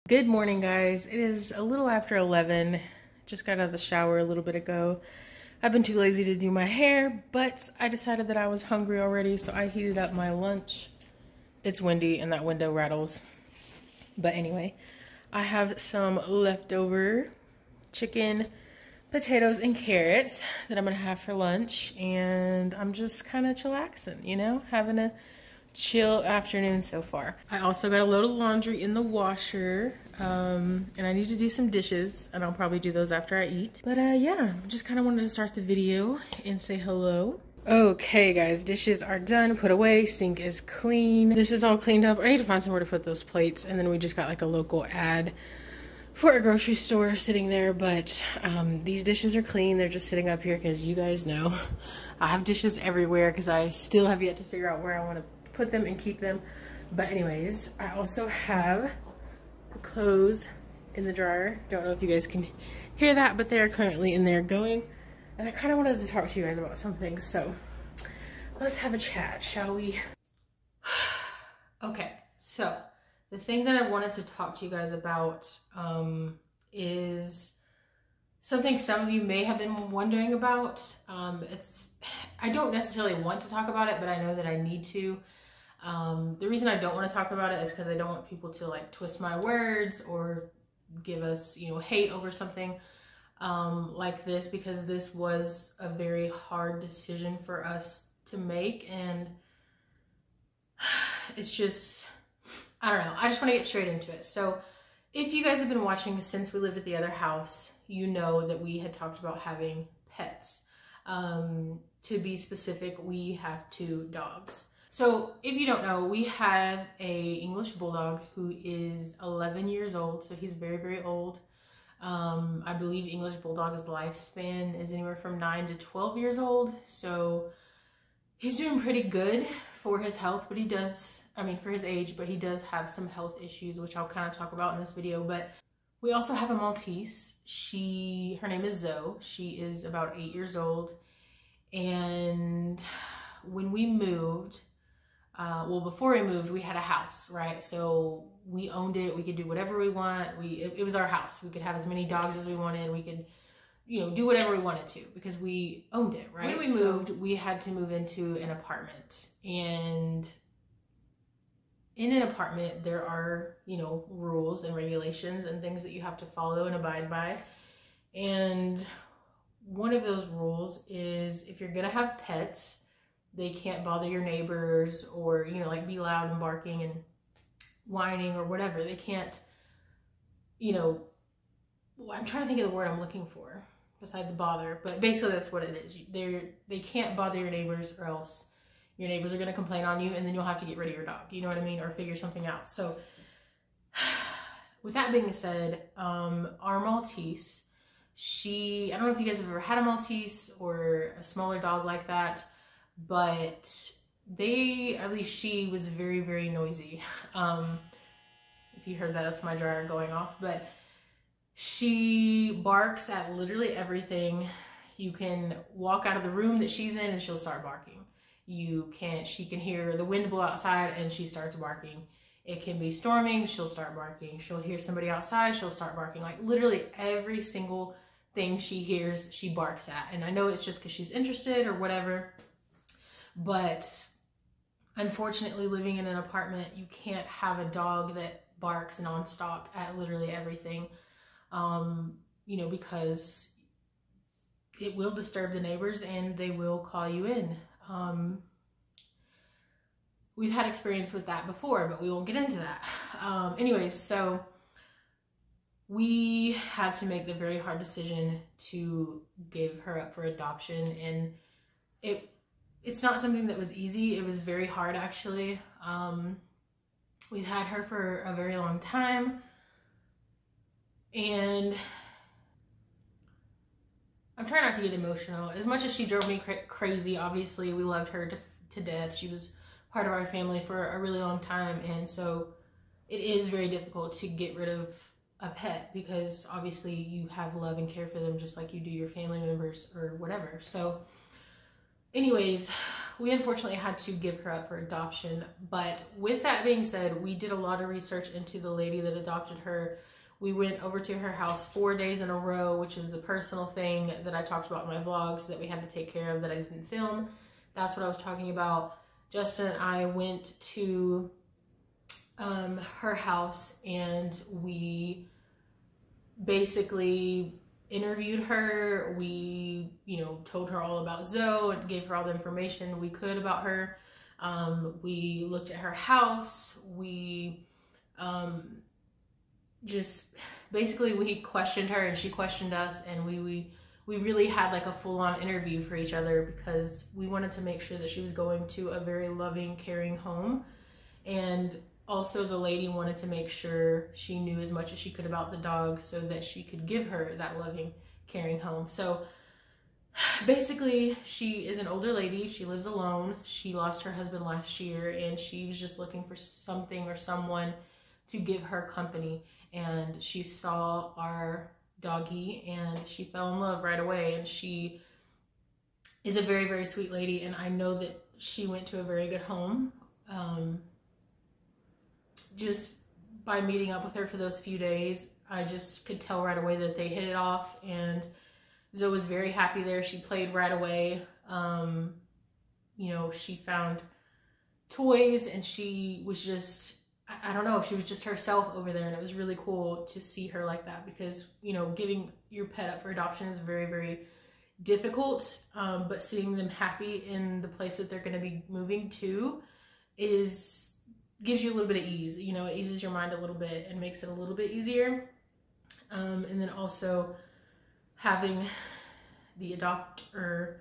Good morning, guys. It is a little after 11. Just got out of the shower a little bit ago. I've been too lazy to do my hair, but I decided that I was hungry already, so I heated up my lunch. It's windy and that window rattles. But anyway, I have some leftover chicken, potatoes, and carrots that I'm gonna have for lunch, and I'm just kind of chillaxing, you know, having a chill afternoon so far. I also got a load of laundry in the washer, and I need to do some dishes, and I'll probably do those after I eat. But yeah, just kind of wanted to start the video and say hello. Okay guys, dishes are done, put away, sink is clean. This is all cleaned up. I need to find somewhere to put those plates, and then we just got like a local ad for a grocery store sitting there, but these dishes are clean. They're just sitting up here because you guys know I have dishes everywhere because I still have yet to figure out where I want to put them and keep them. But anyways, I also have the clothes in the dryer. Don't know if you guys can hear that, but they are currently in there going. And I kind of wanted to talk to you guys about something, so let's have a chat, shall we? Okay, so the thing that I wanted to talk to you guys about is something some of you may have been wondering about. I don't necessarily want to talk about it, but I know that I need to. The reason I don't want to talk about it is because I don't want people to like twist my words or give us, you know, hate over something like this, because this was a very hard decision for us to make, and it's just, I don't know. I just want to get straight into it. So if you guys have been watching since we lived at the other house, you know that we had talked about having pets. To be specific, we have 2 dogs. So if you don't know, we had a English Bulldog who is 11 years old. So he's very, very old. I believe English Bulldog's lifespan is anywhere from 9 to 12 years old. So he's doing pretty good for his health, but he does, I mean, for his age, but he does have some health issues, which I'll kind of talk about in this video. But we also have a Maltese. Her name is Zoe. She is about 8 years old. And when we moved, well, before we moved, we had a house, right? So we owned it. We could do whatever we want. It was our house. We could have as many dogs as we wanted. We could, you know, do whatever we wanted to because we owned it, right? When we moved, we had to move into an apartment. And in an apartment, there are, you know, rules and regulations and things that you have to follow and abide by. And one of those rules is if you're gonna have pets, they can't bother your neighbors or, you know, like be loud and barking and whining or whatever. They can't, you know, I'm trying to think of the word I'm looking for besides bother, but basically that's what it is. They can't bother your neighbors, or else your neighbors are going to complain on you, and then you'll have to get rid of your dog, you know what I mean, or figure something out. So with that being said, our Maltese, I don't know if you guys have ever had a Maltese or a smaller dog like that, but at least she was very, very noisy. If you heard that, that's my dryer going off, but she barks at literally everything. You can walk out of the room that she's in and she'll start barking. She can hear the wind blow outside and she starts barking. It can be storming, she'll start barking. She'll hear somebody outside, she'll start barking. Like literally every single thing she hears, she barks at. And I know it's just because she's interested or whatever, but unfortunately living in an apartment, you can't have a dog that barks nonstop at literally everything, you know, because it will disturb the neighbors and they will call you in. We've had experience with that before, but we won't get into that. Anyways, so we had to make the very hard decision to give her up for adoption, and it's not something that was easy. It was very hard, actually. We've had her for a very long time, and I'm trying not to get emotional. As much as she drove me crazy, obviously, we loved her to death. She was part of our family for a really long time, and so it is very difficult to get rid of a pet because obviously you have love and care for them just like you do your family members or whatever. So anyways, we unfortunately had to give her up for adoption. But with that being said, we did a lot of research into the lady that adopted her. We went over to her house 4 days in a row, which is the personal thing that I talked about in my vlogs that we had to take care of that I didn't film. That's what I was talking about. Justin and I went to her house, and we basically interviewed her. We, told her all about Zoe and gave her all the information we could about her. We looked at her house. We just basically we questioned her and she questioned us, and we really had like a full-on interview for each other because we wanted to make sure that she was going to a very loving, caring home. And also the lady wanted to make sure she knew as much as she could about the dog so that she could give her that loving, caring home. So basically, she is an older lady. She lives alone. She lost her husband last year, and she was just looking for something or someone to give her company. And she saw our doggy and she fell in love right away. And she is a very, very sweet lady. And I know that she went to a very good home. Just by meeting up with her for those few days, I just could tell right away that they hit it off, and Zoe was very happy there. She played right away. She found toys, and she was just, I don't know, she was just herself over there, and it was really cool to see her like that because, giving your pet up for adoption is very, very difficult, but seeing them happy in the place that they're going to be moving to gives you a little bit of ease. It eases your mind a little bit and makes it a little bit easier. And then also having the adopter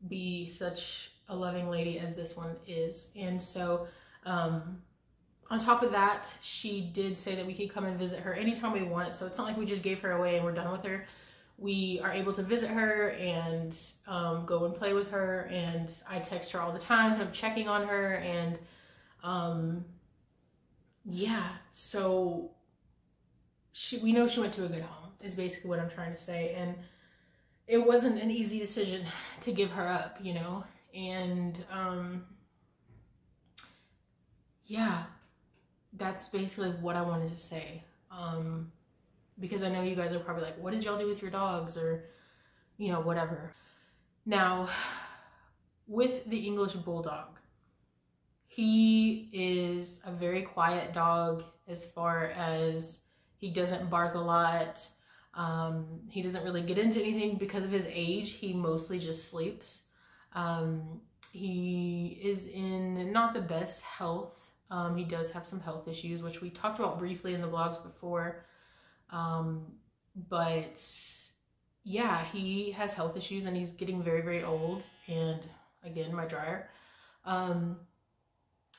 be such a loving lady as this one is. And so on top of that, she did say that we could come and visit her anytime we want. So it's not like we just gave her away and we're done with her. We are able to visit her and go and play with her. And I text her all the time, kind of checking on her. And yeah, so we know she went to a good home is basically what I'm trying to say. And it wasn't an easy decision to give her up, and yeah, that's basically what I wanted to say. Because I know you guys are probably like, what did y'all do with your dogs, or whatever. Now, with the English Bulldog, he is a very quiet dog as far as he doesn't bark a lot. He doesn't really get into anything because of his age. He mostly just sleeps. He is in not the best health. He does have some health issues, which we talked about briefly in the vlogs before. But yeah, he has health issues and he's getting very, very old. And again, my dryer.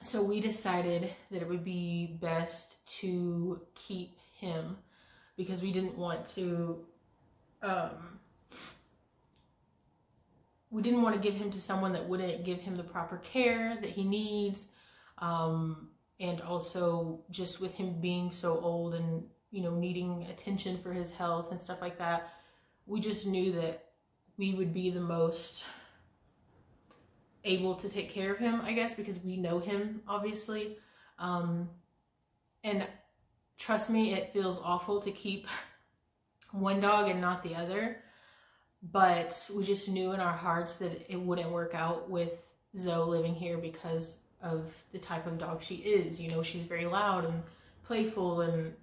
So we decided that it would be best to keep him because we didn't want to, give him to someone that wouldn't give him the proper care that he needs. And also just with him being so old and, needing attention for his health and stuff like that, we just knew that we would be the most able to take care of him, I guess, because we know him, obviously. And trust me, it feels awful to keep one dog and not the other, but we just knew in our hearts that it wouldn't work out with Zoe living here because of the type of dog she is. She's very loud and playful, and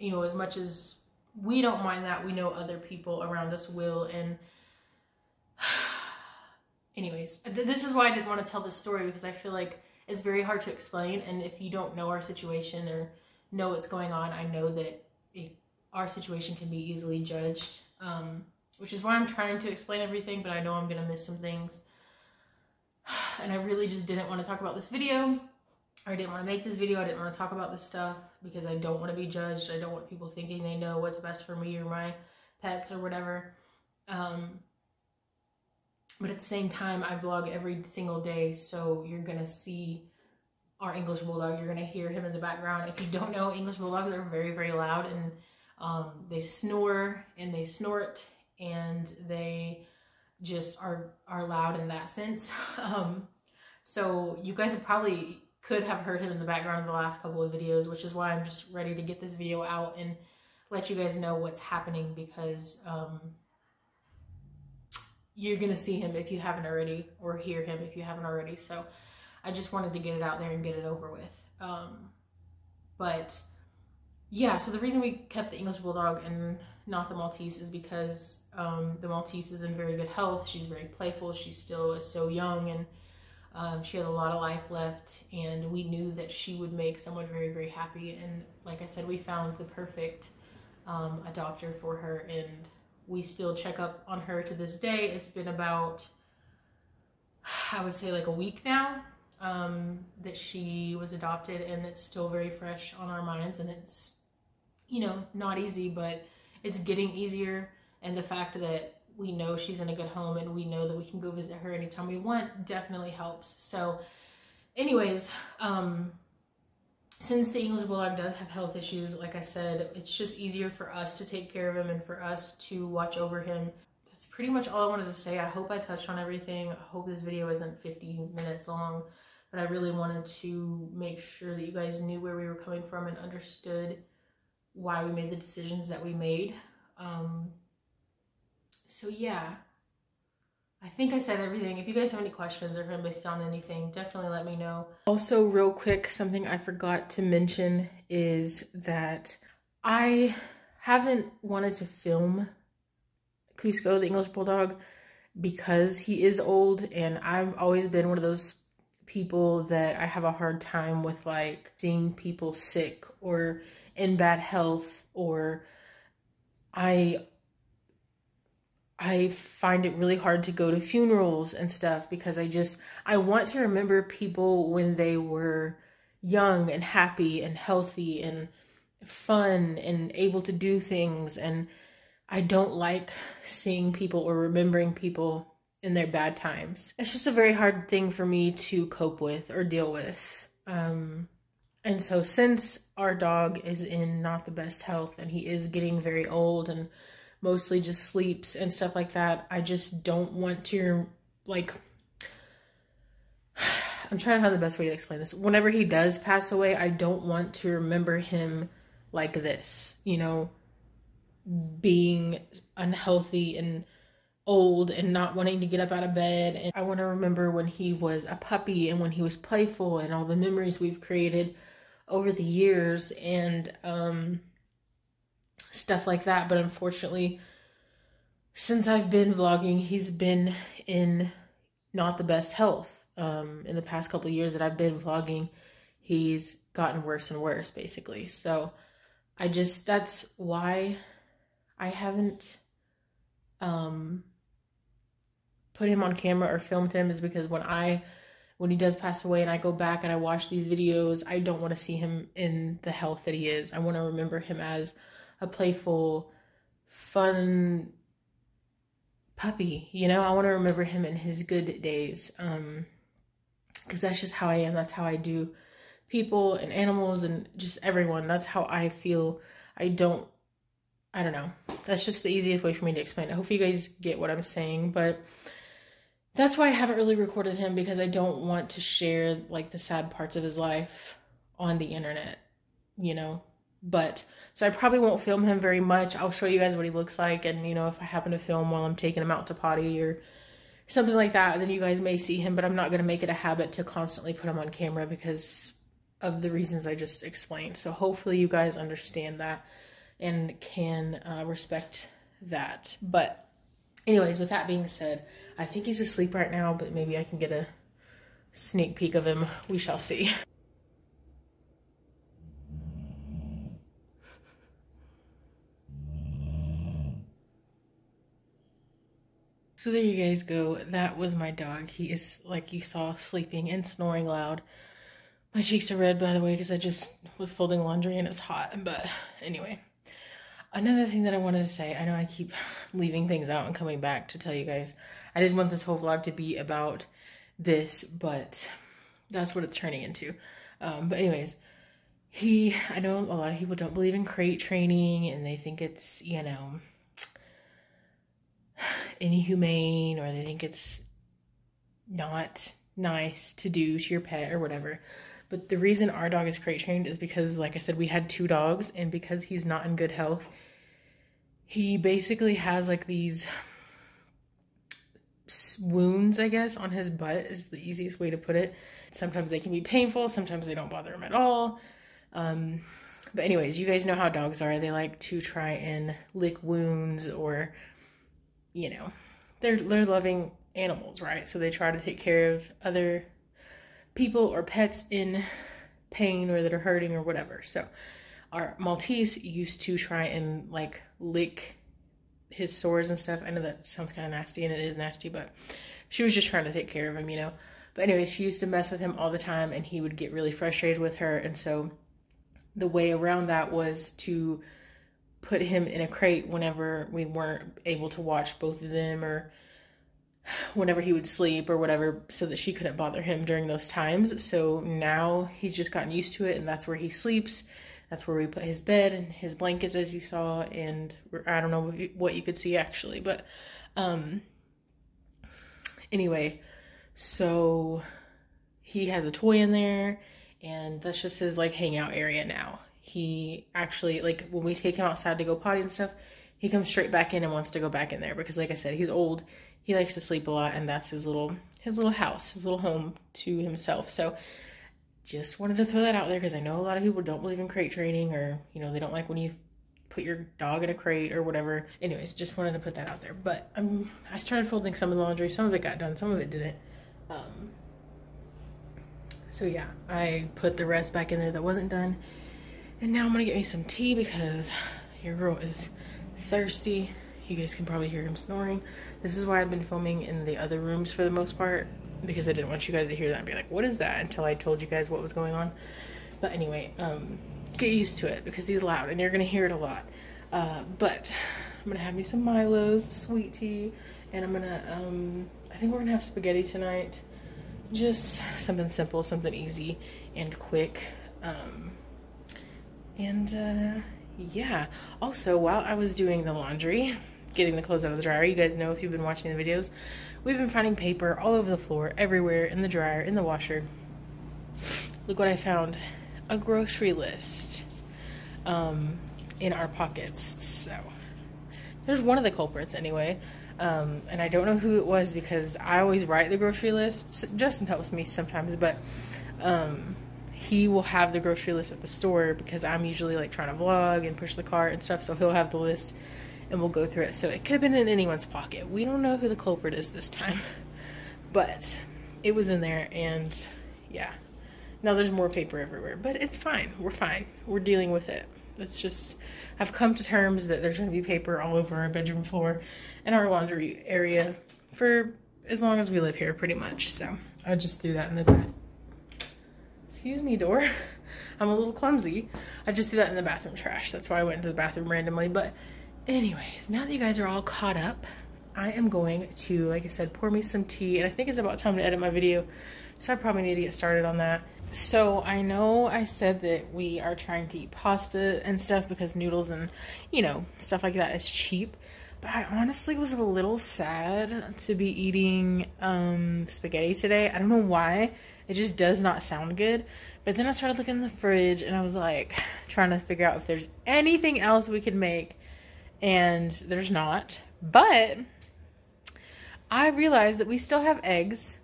as much as we don't mind that, we know other people around us will. And anyways, this is why I didn't want to tell this story, because I feel like it's very hard to explain, and if you don't know our situation or know what's going on, I know that our situation can be easily judged, which is why I'm trying to explain everything, but I know I'm gonna miss some things. And I really just didn't want to talk about this video. I didn't want to make this video. I didn't want to talk about this stuff because I don't want to be judged. I don't want people thinking they know what's best for me or my pets or whatever. But at the same time, I vlog every single day, so you're gonna see our English Bulldog. You're gonna hear him in the background. If you don't know, English Bulldogs are very, very loud, and they snore and they snort, and they just are loud in that sense. So you guys could have heard him in the background of the last couple of videos, which is why I'm just ready to get this video out and let you guys know what's happening, because you're gonna see him if you haven't already, or hear him if you haven't already. So I just wanted to get it out there and get it over with. But yeah, so the reason we kept the English Bulldog and not the Maltese is because the Maltese is in very good health. She's very playful. She still is so young, and she had a lot of life left, and we knew that she would make someone very, very happy. And like I said, we found the perfect adopter for her, and we still check up on her to this day. It's been about, I would say, like a week now that she was adopted, and it's still very fresh on our minds, and it's, you know, not easy, but it's getting easier. And the fact that we know she's in a good home and we know that we can go visit her anytime we want definitely helps. So anyways, since the English Bulldog does have health issues, like I said, it's just easier for us to take care of him and for us to watch over him. That's pretty much all I wanted to say. I hope I touched on everything. I hope this video isn't 50 minutes long, but I really wanted to make sure that you guys knew where we were coming from and understood why we made the decisions that we made. So yeah, I think I said everything. If you guys have any questions or if I missed on anything, definitely let me know. Also, real quick, something I forgot to mention is that I haven't wanted to film Cusco, the English Bulldog, because he is old, and I've always been one of those people that I have a hard time with, like, seeing people sick or in bad health, or I find it really hard to go to funerals and stuff, because I want to remember people when they were young and happy and healthy and fun and able to do things. And I don't like seeing people or remembering people in their bad times. It's just a very hard thing for me to cope with or deal with. And so since our dog is in not the best health and he is getting very old and mostly just sleeps and stuff like that, I just don't want to, like, I'm trying to find the best way to explain this. Whenever he does pass away, I don't want to remember him like this, you know, being unhealthy and old and not wanting to get up out of bed. And I want to remember when he was a puppy and when he was playful and all the memories we've created over the years and stuff like that. But unfortunately, since I've been vlogging, he's been in not the best health. In the past couple of years that I've been vlogging, he's gotten worse and worse, basically. So that's why I haven't put him on camera or filmed him, is because when he does pass away and I go back and I watch these videos, I don't want to see him in the health that he is. I want to remember him as a playful, fun puppy, you know? I want to remember him in his good days, because that's just how I am. That's how I do people and animals and just everyone. That's how I feel. I don't know. That's just the easiest way for me to explain it. I hope you guys get what I'm saying, but that's why I haven't really recorded him, because I don't want to share, like, the sad parts of his life on the internet, you know? But, so I probably won't film him very much. I'll show you guys what he looks like, and, you know, if I happen to film while I'm taking him out to potty or something like that, then you guys may see him, but I'm not going to make it a habit to constantly put him on camera because of the reasons I just explained. So hopefully you guys understand that and can respect that. But anyways, with that being said, I think he's asleep right now, but maybe I can get a sneak peek of him. We shall see. So there you guys go. That was my dog. He is, like you saw, sleeping and snoring loud. My cheeks are red, by the way, because I just was folding laundry and it's hot. But anyway, another thing that I wanted to say, I know I keep leaving things out and coming back to tell you guys. I didn't want this whole vlog to be about this, but that's what it's turning into. But anyways, I know a lot of people don't believe in crate training and they think it's, you know, inhumane or they think it's not nice to do to your pet or whatever. But the reason our dog is crate trained is because, like I said, we had 2 dogs, and because he's not in good health, he basically has like these wounds, I guess, on his butt is the easiest way to put it. Sometimes they can be painful, sometimes they don't bother him at all. But anyways, you guys know how dogs are. They like to try and lick wounds, or, you know, they're loving animals, right? So they try to take care of other people or pets in pain or that are hurting or whatever. So our Maltese used to try and like lick his sores and stuff. I know that sounds kind of nasty, and it is nasty, but she was just trying to take care of him, you know. But anyway, she used to mess with him all the time, and he would get really frustrated with her. And so the way around that was to put him in a crate whenever we weren't able to watch both of them, or whenever he would sleep or whatever, so that she couldn't bother him during those times. So now he's just gotten used to it, and that's where he sleeps. That's where we put his bed and his blankets, as you saw, and I don't know what you could see actually, but anyway, so he has a toy in there, and that's just his like hangout area now. He actually, like, when we take him outside to go potty and stuff, he comes straight back in and wants to go back in there, because like I said, he's old, he likes to sleep a lot, and that's his little house, his little home to himself. So just wanted to throw that out there, because I know a lot of people don't believe in crate training, or, you know, they don't like when you put your dog in a crate or whatever. Anyways, just wanted to put that out there. But I started folding some of the laundry. Some of it got done, some of it didn't. So yeah, I put the rest back in there that wasn't done. And now I'm gonna get me some tea, because your girl is thirsty. You guys can probably hear him snoring. This is why I've been filming in the other rooms for the most part, because I didn't want you guys to hear that and be like, what is that, until I told you guys what was going on. But anyway, get used to it, because he's loud and you're gonna hear it a lot. But I'm gonna have me some Milo's, sweet tea, and I'm gonna I think we're gonna have spaghetti tonight. Just something simple, something easy and quick. Yeah, also, while I was doing the laundry, getting the clothes out of the dryer, you guys know, if you've been watching the videos, we've been finding paper all over the floor, everywhere, in the dryer, in the washer. Look what I found. A grocery list in our pockets. So there's one of the culprits anyway. And I don't know who it was, because I always write the grocery list. Justin helps me sometimes, but he will have the grocery list at the store, because I'm usually like trying to vlog and push the cart and stuff, so he'll have the list and we'll go through it. So it could have been in anyone's pocket. We don't know who the culprit is this time, but it was in there. And yeah, now there's more paper everywhere, but it's fine. We're fine. We're dealing with it. It's just, I've come to terms that there's going to be paper all over our bedroom floor and our laundry area for as long as we live here, pretty much. So I just threw that in the bath. Excuse me, door. I'm a little clumsy. I just threw that in the bathroom trash. That's why I went into the bathroom randomly. But anyways, now that you guys are all caught up, I am going to, like I said, pour me some tea. And I think it's about time to edit my video, so I probably need to get started on that. So I know I said that we are trying to eat pasta and stuff, because noodles and, you know, stuff like that is cheap. But I honestly was a little sad to be eating spaghetti today. I don't know why. It just does not sound good. But then I started looking in the fridge, and I was like trying to figure out if there's anything else we could make, and there's not. But I realized that we still have eggs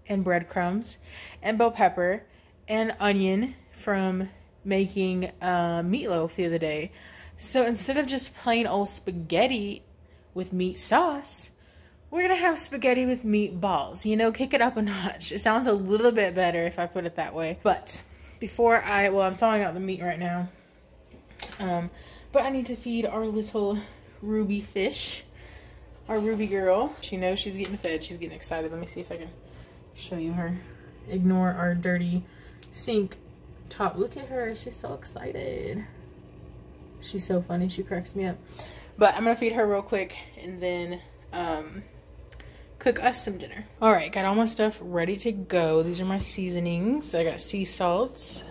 and breadcrumbs and bell pepper and onion from making meatloaf the other day. So instead of just plain old spaghetti with meat sauce, we're gonna have spaghetti with meatballs. You know, kick it up a notch. It sounds a little bit better if I put it that way. But before I'm thawing out the meat right now. But I need to feed our little Ruby fish, our Ruby girl. She knows she's getting fed. She's getting excited. Let me see if I can show you her. Ignore our dirty sink top. Look at her. She's so excited. She's so funny. She cracks me up. But I'm gonna feed her real quick, and then cook us some dinner. All right, got all my stuff ready to go. These are my seasonings. I got sea salts,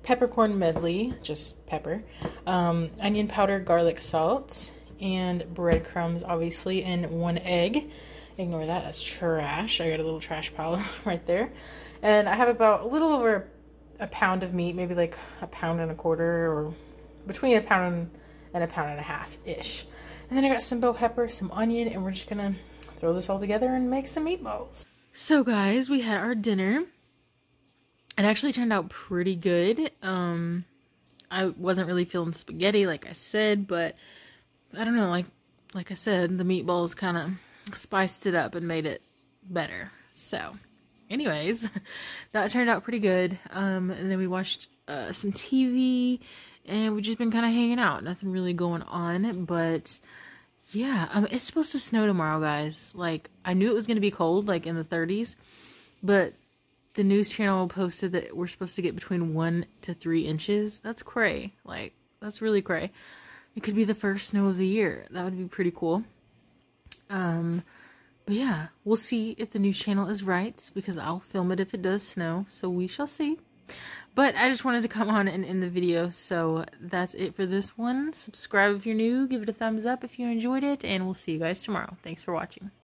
peppercorn medley, just pepper, onion powder, garlic salt, and breadcrumbs, obviously, and 1 egg. Ignore that, that's trash. I got a little trash pile right there. And I have about a little over a pound of meat, maybe like a pound and a quarter, or between a pound and a pound and a half ish. And then I got some bell pepper, some onion, and we're just gonna throw this all together and make some meatballs. So guys, we had our dinner. It actually turned out pretty good. I wasn't really feeling spaghetti like I said, but I don't know, like I said, the meatballs kind of spiced it up and made it better. So anyways, that turned out pretty good. And then we watched some TV, and we've just been kind of hanging out. Nothing really going on, but yeah, it's supposed to snow tomorrow, guys. Like, I knew it was going to be cold, like in the 30s, but the news channel posted that we're supposed to get between 1 to 3 inches. That's cray. Like, that's really cray. It could be the first snow of the year. That would be pretty cool. But yeah, we'll see if the news channel is right, because I'll film it if it does snow, so we shall see. But I just wanted to come on and end the video, so that's it for this one. Subscribe if you're new, give it a thumbs up if you enjoyed it, and we'll see you guys tomorrow. Thanks for watching.